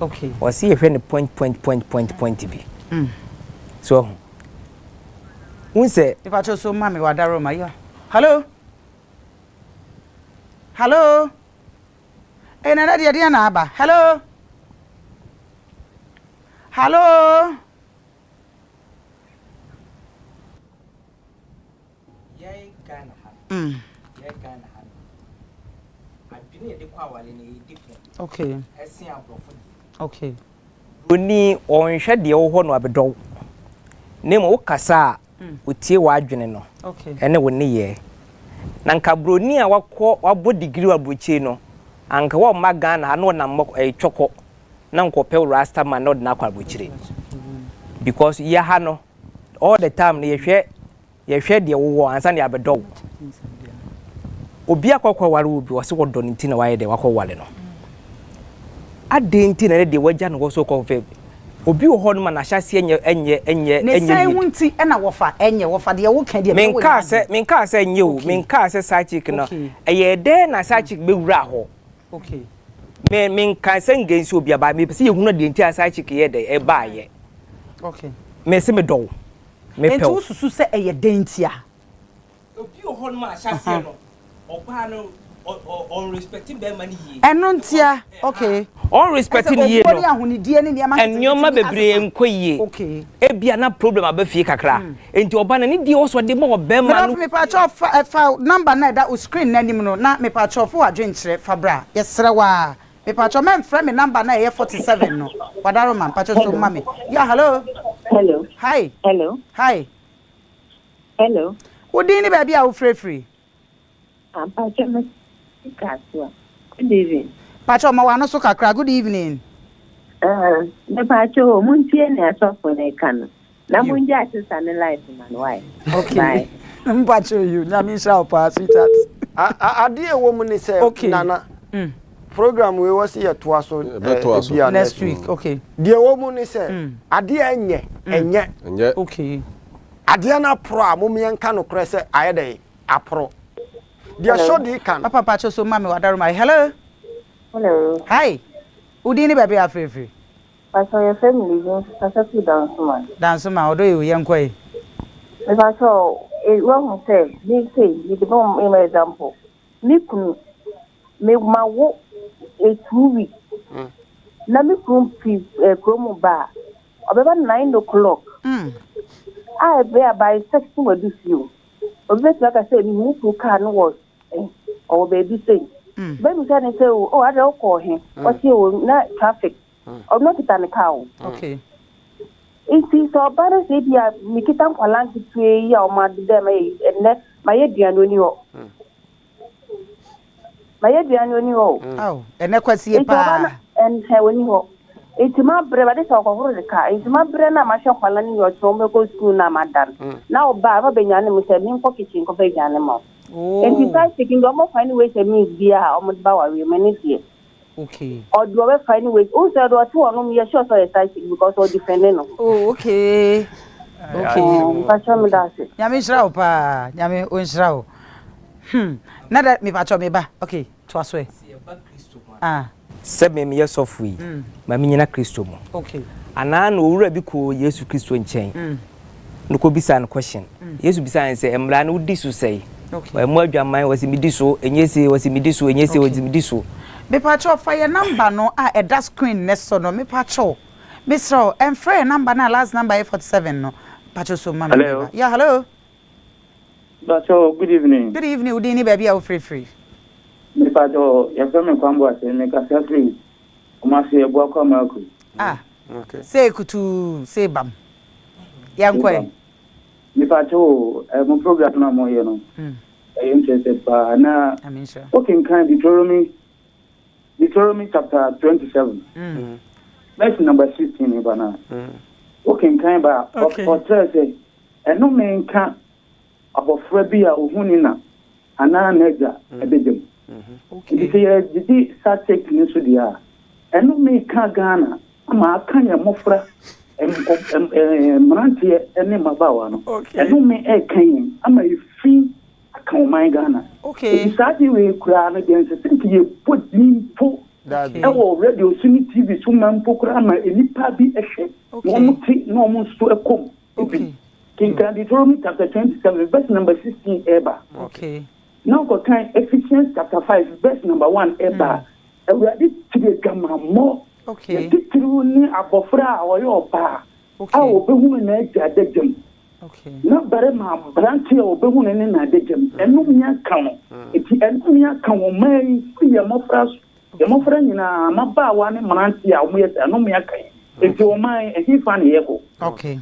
okay o si ehwe ne point bi so unse mpacho so mma me wadaro ma yo hello hello na dia na aba hello hello yai kana ha yai kana ha abine Okay. Okay. Oni onhwe de wo ho no abedo. Nemo kasa utie wa adwene no. Okay. Ene wo ne ye. Na nka broni a wabo degree wa brochi no. Anka wo maga na no na twoko. Na nkope rasta man no na kwa brochire. Because ye ha no all the time ye hwe de wo ansa ne abedo. Obi akokwa ware obi wo se wo do nti na waye de wakọ wale no. Adenti na de waja no so confirm. Obi wo ho no ma na hyase enye ne sai wunti na wofa enye wofa de wo kan de menka se enye o menka se sachik no eye de na sachik be wura ho. Okay. Menka se ngensi obi aba me pese ye hunu de nti sachik ye de e ba ye. Okay. Me se me do. Me pe. Enti susu se eye denti a. Obi wo ho no ma na hyase no. Oba no on respecting be mani ye. Eno ntia. Okay. On respecting ye no. Enyoma bebre enkoye. Okay. Ebia na problem abafie kakra. Enti oba na ni die oso de mo be ma no. Me pa cho fa number na da o screen na nim no na me pa cho fo adwenkyere fabra. Yesre wa. Me pa cho men frame me number na ye 47 no. Wadaro man pa cho so mame. Yeah, hello. Hello. Hi. Hello. Hi. Hello. Odi ni baby a wo free. Pa cho me kaswa. Good evening. Pacho ma wano so kakra. Good evening. Me pacho muntie ne asofo ne kan. Na munje atisa ne life man why? Okay. Pacho you. Na mi sha pa sweetheart. Ade e wo mu ni se nana. Program we was here to us next week. Okay. De wo mu ni se ade enye. Okay. Ade na pro a mo me nka no kre se ayede apro. De show de kan. Papa Pacho so mama wadaro my. Hello. Hello. Hi. Udini baby afefe. Pastor your family is successful dance man. Dance man odo you yankoi. Me pastor e wo say me the bomb example. Me kunu me ma wo a 2 weeks. Na me kunu promo ba. Obeba 9 o'clock. I be by 6 we do you. Obeba like I say me who can was or baby say. Baby said say oh I don't call him. What you na traffic. Or not it an cow. Okay. It is so bad as if you make it up for lunch to a or mad them and let my Adrian when you my Adrian when you oh and that was here and when you it's my brother this over the car. It's my brother my shop for learning your home go school na madam. Now Baba Benjamin said me for kitchen of a animal. And he starts taking almost find ways to meet beer almost bow women here. Okay. Or do I find ways? Oh, so do 2 on me a short or a because all defending. Oh, okay. Okay. Pacho me that's it. Yami shrao pa. Yami unshrao. Nada me pacho me ba. Okay. Twaswe. Se me yesofu yi. Ma me nyina Kristo mo. Okay. Ana na owura bi ko Yesu Kristo nchen. No ko bisa no question. Yesu bisa nse emra na udi so sei. Okay. Mo adwaman wasi midiso, enyese wasi midiso, enyese wasi midiso. Me pacho fire number no e da screen next no me pacho. Mr. and free number na last number 47 no. Pacho so mama. Hello. Yeah, hello. Pacho, good evening. Good evening. Udini baby a free. Me pacho, ya feme kwambo ase me ka free. Oma se Boaku Maku. Okay. Say kutu say bam. Yankwe. Me pacho, mo program na mo ye no. Interested pa na. I mean sure. Okay, kan Deuteronomy chapter 27. Verse number 16 bana. Okay, kan ba of say eno me nka abofra bi a ohuni na ana nega ebedem. Okay. Didi satek ni so dia. Eno me ka Ghana ama aka ya mofra mrantie ene mabawa no. Eno me e kan ama ifi aka my Ghana. Okay. Exactly we kura na den se think ye put nimpo e wo radio suni TV so mampo kura ma enipa bi ehwe no mo ti no mo so ekom. Okay. King Deuteronomy chapter 27 verse number 16 eba. Okay. Now go kind Ephesians chapter 5 verse number 1 eba. E we dey tire gama mo. Okay. Titru ni abofra oyo ba. Okay. A obehu na eja degem. Okay. Na bare ma branche obehu na na degem. Enu nya kan. Eti enu nya kan o mai fi ya mofra The mo friend nyina maba wa ne mranti a mo yes no me akai. Enti o man e hi fa ne yeko. Okay.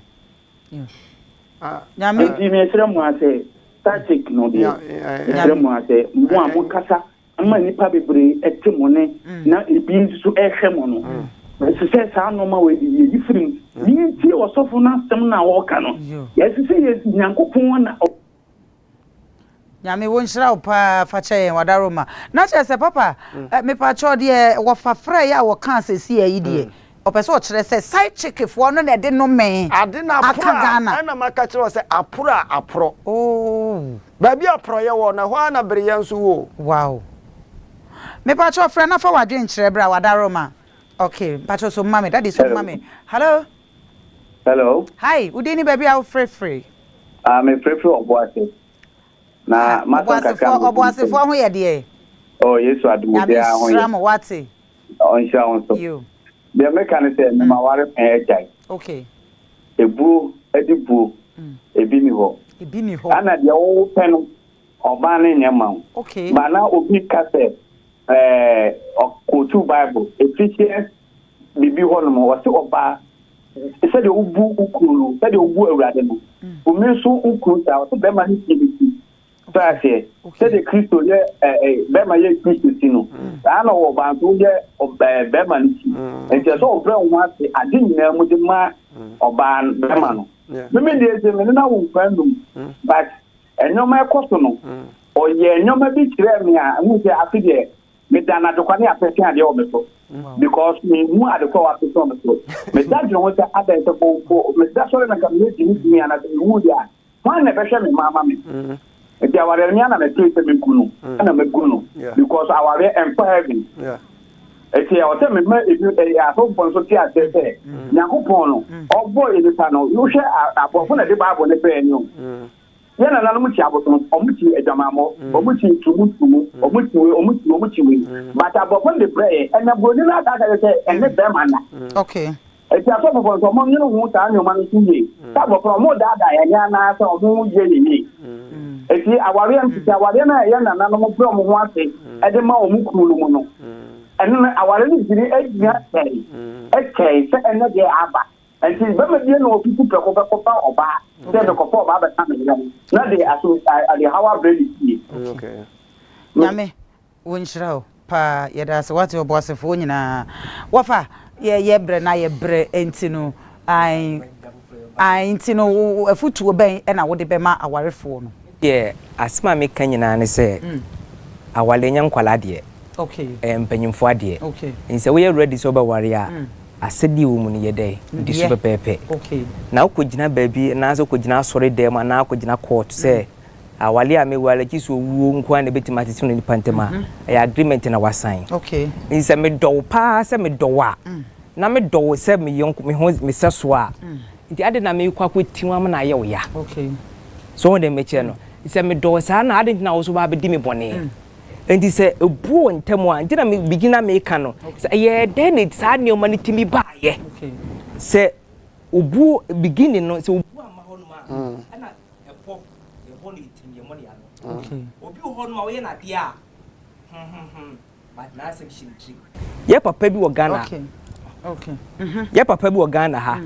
Nyame enti me sere mo ase static no de. Sere mo ase mo a mo kasa ama nipa bebre ete mo ne na ebi nso ehwe mo no. Se sa no ma we di firim. Ni enti osofo na asem na wo ka no. Yes se yes nyankopon na Nyame wonhyira wo pa fa kye wadaroma na kye se papa me pa cho de wo fa fra ya wo kan sesi ayi de opese o kire se side chick fo no na de no men ade na apura na maka kire se apura apro ba bi apro ye wo na ho na bere ye nso wo wow me pa cho fra na fa wadwe nkire bra wadaroma okay pa cho so mama that is so mama hello hi udini baby how free me free oboase na oboase fo ho ye de oh yesu adu de a ho ye am wate on sha on so you the mechanic na ma ware pen ejai okay ebu edibu ebi ni ho ana de wo pen oba ne nyama okay ba na obi kase okotu bible Ephesians bibi ho no wo se oba se de ubu ukuru se de ubu awurade no o me so ukuru ta o be ma ni tibiti Sache, c'est de Christo ye bema ye Christo sino. Ana wo ba to ye bema ni. Enti so obra wo ase ade nyina mu de ma oba bema no. Me de se me na wo kwandum. But enyoma ekoso no. Oye enyoma bi kire me a mu se afide me dana de kwani apese ade obeso. Because me mu ade ko apese obeso. Me da jo wo se ade to bo me da so na kam ye ni ana wu dia. Wan na be hwe me mama me. If you are na me place me kunu na me kunu because our empowering if you are me if you are so so tia say Yakopon no obo edipa no you hwe abofo na de bible ne pe enyo ye na nanu muti aboto omuti edwamamo omuti tumutumu omuti we but abofo de pray and aboni na ta say ene be mana okay eti aso bofo so mo nyino hu ta anyo man tuye ta bofo mo da ya nya na say omo ye ni eti aware mpiti aware na ye na no mo bro mo ho ase e de ma o mu kuru mu no eno na aware ni jiri egia sei se eno de aba enti be me die no ofiku preko be ko pa oba se be ko pa oba be ta me na de aso ali hawa bredi okay nyame wonhyira pa ye da se wate obo asefo nyina wafa ye bre na ye bre enti no ai enti no afutuo ben e na wo de be ma awarefo no yeah asma me kanyina ne se awale nya nkwala de okay empanyimfo ade okay nse we ready so ba ware a asedi wo mu ne yede di so pepepe okay na ukogina baabi na aso kogina sore dem na akogina court se awale a me wale kiso wuo nkwa na betima tete no nipantema ya agreement na wasign okay nse me do pa se me do wa na me do se me yonko me ho me seso a nti ade na me kwa kwetiwa na ye wo ya okay so de me che no nse me do sa na ade na wo so ba be di me bone enti se ebu ntemu a ntina me begina me ka no se ye de ne sa ne o mani timi ba ye okay se obu beginning no se obu ama ho no ma ana epo ni timi mo ya no okay obi ho no ma we na de a but na section 3 ye papa bi wo Ghana okay ye papa bi wo Ghana ha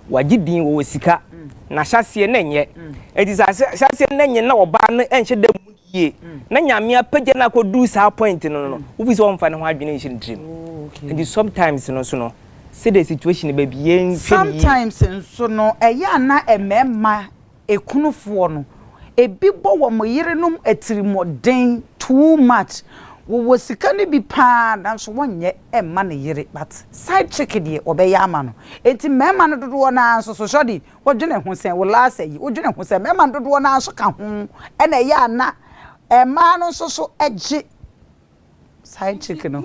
wagidin wo sika na hyasie na nye enti sa hyasie na nye na oba no enhye da mu ye na nyame apagye na kodu sa point no ubi so mfa ne ho adwene nhyɛ ntrim enti sometimes no so no see the situation be bien sometimes so no eya na emema ekunufo no ebi bo wo mo yerenom atirimodен too much wo sika ne bi pa na so wonye emma ne yere but side chick de obeya ama no enti mema no dodo na so so shodi wodwene ho sen wo last yi wodwene ho sen mema dodo na so ka ho e na ya na emma no so eje side chick no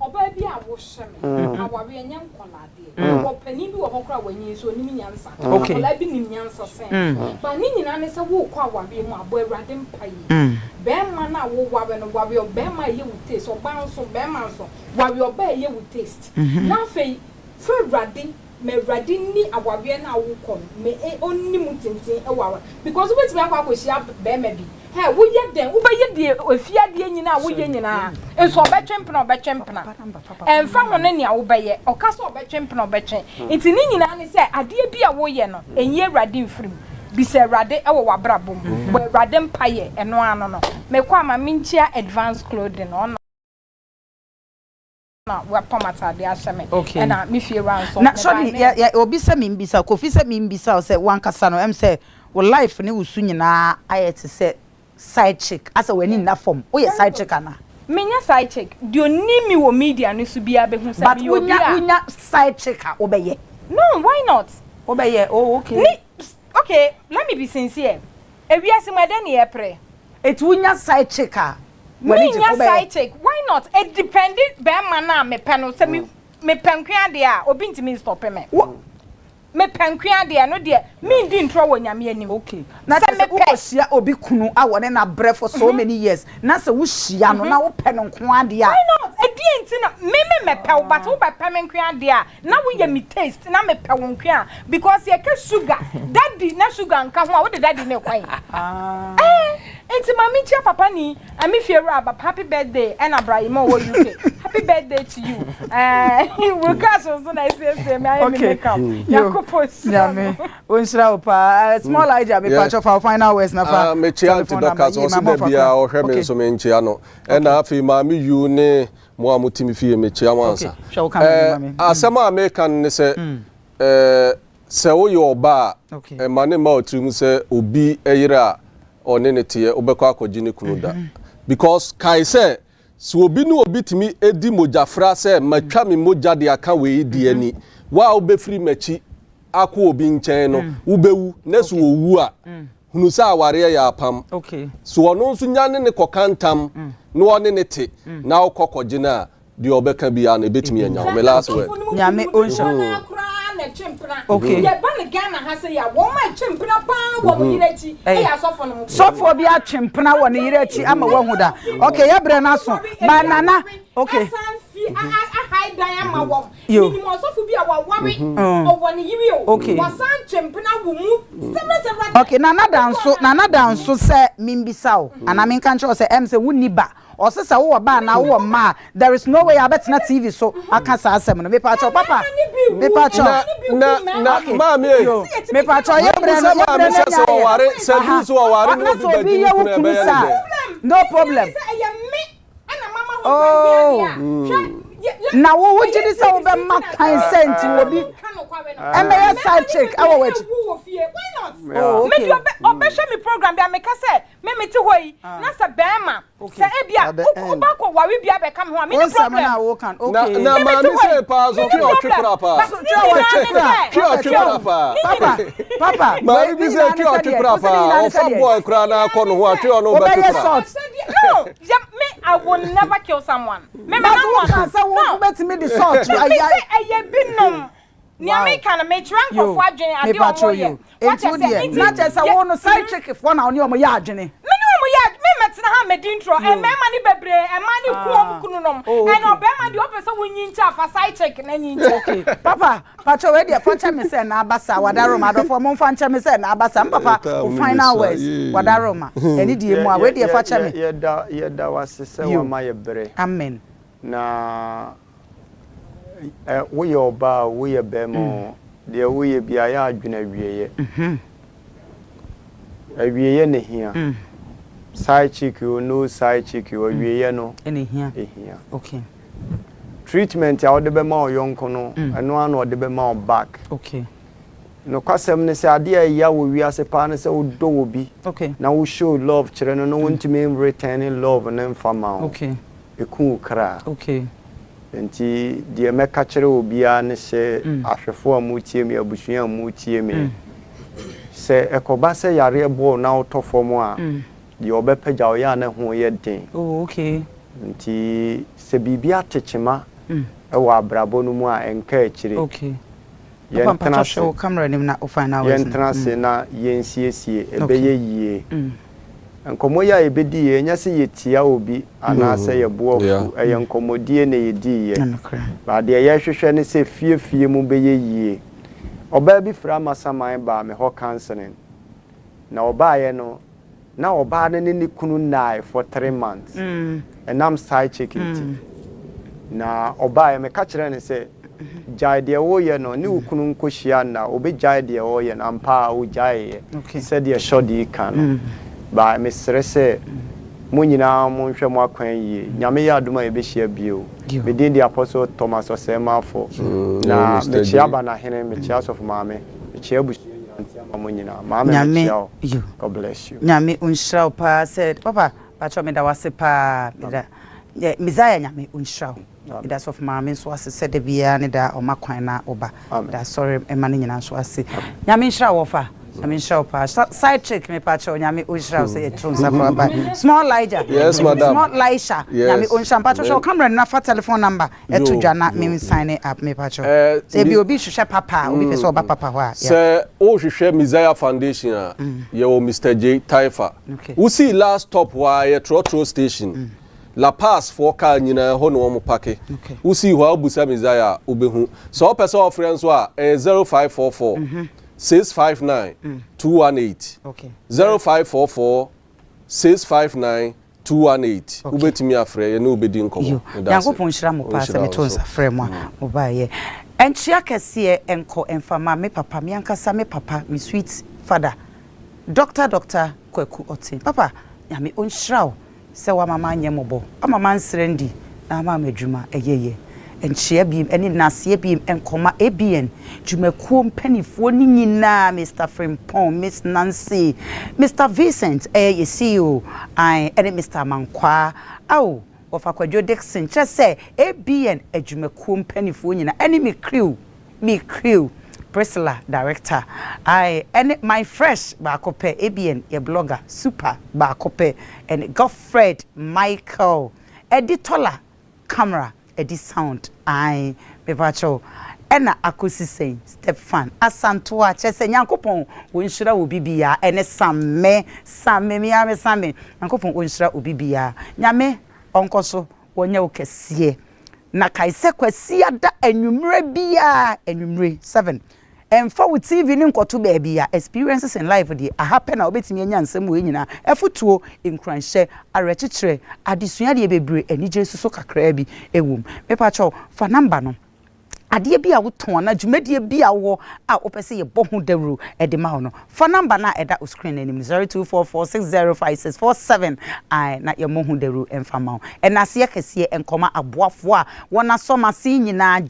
oba bi a wo hye me aware anya nkolade wo pani bi wo hokra wanyi so nimi nyansa ola bi nim nyansa sen ba ni nyina ne se wo kwa aware mu abo awurade mpai be ma na wo wawe no wawe be ma ye wo taste oba nso be ma nso wawe oba ye wo taste na fei fe awurade me awurade ni aware na wo kom me onni mu tintin e wawe because we ti be akwa kwhia be ma bi Hey, we ye den, we be ye de ofia de nyina wo ye nyina. Enso obetwempena. Emfa hono ne a wo be ye. Okasa obetwempena obetwen. Nti ni nyina ne se ade bi a wo ye no, enye Awurade mfrim. Bi se Awurade e wo wabrabom. Bo Awurade mpaye eno ano no. Me kwa ma minchia advanced clothing no. Na we pomata de aseme. And na me fie ran so. Na sorry, ya obi se me mbisa, Kofi se me mbisa o se wankasa no em se wo life ne wusu nyina ayete se side chick asa wani na form o ye side chick ana menya side chick di oni mi wo media no so bia be hu sa bi obi a but unya side chick a obeye no why not obeye oh okay okay let me be sincere ewiase mede ne ye pre et unya side chick a menya side chick why not it depended be man na me pe no se me penkwa de a obi ntimi stop me me penkwa de no de me ndi ntro wo nyame anim okay na se wo hia obi kunu a wone na bre for so many years na se wo hia no na wo pe no nko ade a why not e die nti na me pe wo but wo be pe me nkwa de a na wo ye me taste na me pe wo nkwa because ye ke sugar daddy na sugar nka ho a wo de daddy ne kwan enti mami chia papa ni ami fieru aba happy birthday and Abraham wo UK happy birthday to you we got so nice say me I make up yeah me onshira opa small idea me patch of our final words na fa me chia to doka so se da bia o hwe me so me nchia no e na afi mami yu ne mo amutimi fie me chia wansa asema American ne se se wo yo ba e mane ma otrim se obi eyira onenete obekọ akọji ne kunuda because kai say so obi no obi timi edi mojafra say matwa me moja de aka we di ani wa obefiri machi akọ obi nchen no ubewu na so owu a hunu sa aware ya apam okay so ono nso nyane ne kokantam no onenete na okokoji na de obeka bia na betimi anya me last word nyame onsha okay ya ban Ghana ha say ya wo ma chempena pa wo mo yirechi e ya sofo no sofo bi a chempena wo ne yirechi ama wo huda okay ya bre na so ma nana okay high diam ma wo ni mo sofo bi a wa ware o wo ne yiri o wasan chempena wo mu okay nana danso se mimbisa o ana men kan cho se em se wuni ba osesa wo ba na wo ma there is no way abetna TV so aka sa asem no me pa cho papa me pa cho na ma me me pa cho ye bre so ware service wo ware no bi ba ji ku na no problem oh na wo jidi se wo be ma kan senti wo bi and me side check awo wachi why not okay me obe show me program bia me ka say me ti hoyi na sa bema say e bia oba ko wawe bia be kam ho me no problem na wo kan okay na ma me say pa so ki o twekra pa papa ma me say ki o twekra pa o fa boy kra na ko no ho atwe o no be twekra no me I will never kill someone me ma no say wo betimi the salt aye binom ni America na me tranko fo adwen ade o ye what you na just say wo no side check for na oni o mo ya adwene me no mo ya me metina ha me din tro e me ma ni bebre e ma ni ku om kunu nom e no be ma di o pese wo nyincha fa side check na nyincha okay papa pacho we dia fancha me say na abasa wadaroma do for mo fancha me say na abasa papa final words wadaroma eni die mu a we dia fancha me ye da wasese wa ma ye bre amen na we your ba we ye bemo de we ye bia ya adwena wieye awieye ne hia side chick you no side chick you wieye no ene hia okay treatment ya ode be ma oyonko no eno anu ode be ma back okay no kwasem ne se ade ya wo wiase pa ne se wo do wo bi okay na wo show love kire no no wontime returning love na mfama okay eku kra okay enti de meka kire obia ne se ahwefo amutie me abusua amutie me se ekoba se yare bo na otofomo a de obepaja o ya na ho ye den oh okay nti se bibia techema ewo abrabo no mu a enka akire okay papa show camera nim na o final words yentra se na yensiesie ebeye yie nkomo ya ebedi ye nya se yetia obi ana se ye boafu eye nkomodie na yedi ye ba de ye hwehwe ne se fiefie mu beye yie oba bi fra masaman ba me ho counseling na oba ye no Now oba ne ni kunu nai for 3 months. And I'm side checking. Na oba ya me ka kire ne say jai de wo ye no ni kunu nkohia na obi jai de wo ye na mpa wo jai ye. Said the shodi kan. Ba me sere say mo nyina mo nhwe mo akwan yi nyame ya aduma ye be hia bio me din the apostle Thomas Osema for na me chia ba na hene me chia of maame me chia bu mo nyina maame me chia God bless you nyame unshraw pa said papa ba cho me da wase pa me da Messiah nyame unshraw that's of maame so ase said the bia ne da o makwan na oba da sorry e ma ne nyina so ase nyame unshraw ofa I mean, show pa side chick me pa cho nyame unshraw say trunsa for ba small Elijah yes madam small Laisha nyame unshraw pa cho camera na fa telephone number eto dwana me sign up me pa cho say bi obi hwehwe papa obi pese oba papa ho a say o hwehwe Messiah Foundation a ye o Mr. J Taifa we see last stop wa ye trotro station La Paz for car nyina ho no mo pake we see wa obusa Messiah obehu so person of friends wa 0544 659 218 okay 0544 659 218 ubetimi afre ye na obedi nkomo yankopon hira mo pa se metonsa frɛ mo mo ba ye enchia kese enko enfama me papa me ankasa me papa me sweet father doctor Kwaku Otin papa ya me onhira se wa mama nyembo mama nsrendi na mama adwuma eyeye enchia biem eni nasie biem enkoma ebien dwumakuo mpanifo ni nyina Mr. Frimpong Miss Nancy Mr. Vincent ye CEO eni Mr. Mankwa aw ofa Kwadwo Dixon chese ebien adwumakuo mpanifo nyina eni me crew Priscilla director and my fresh bakope ebien ye blogger super bakope and Godfred Michael editor camera edi sound me pacho ena akosi sei step fan asanto a chese nyankopon wonhira obibia ene samme me samme nyankopon wonhira obibia nyame onkoso wonya okese na kaise kwasia da anwumre bia anwumre 7 emfa wo TV ni nkoto ba bia experiences in life dey happen na obetimi anya nsem we nyina efutuo nkranhye arechichire adesua de bebre anije suso kakra bi ewum me pacho fa number no ade bi a woton na dwumadie bi a wo a opese ye bohu dawru e de ma ho no fa number na eda o screen anim 0244605647 na ye mohu dawru emfa ma ho enase ye kese enkoma aboafo a wona soma si nyina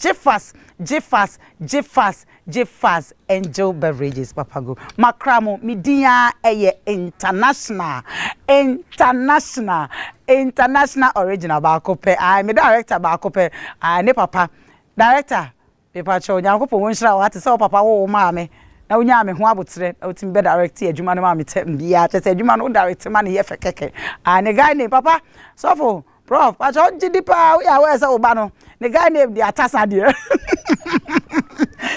Jeffas Angel Beverages papago makramo midia eye international original bakope me director bakope ne papa director paper cho nyankopon wonhira wa te se papa wo ma me na wonya me ho abotre na wotim be director adwuma no ma me tem bia te se adwuma no director ma ne ye fekeke ne guy ne papa sofo prof pa cho jidipa ya we se oba no ne guy ne di atasa de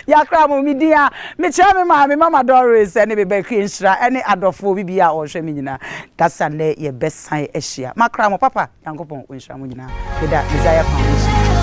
ya kramo midia me chia me ma me mama Doris ne bebe kwenhira ene adofo bibia o hwe me nyina dasa ne ye besan ehia makramo papa nyankopon wonhira mo nyina da Messiah Foundation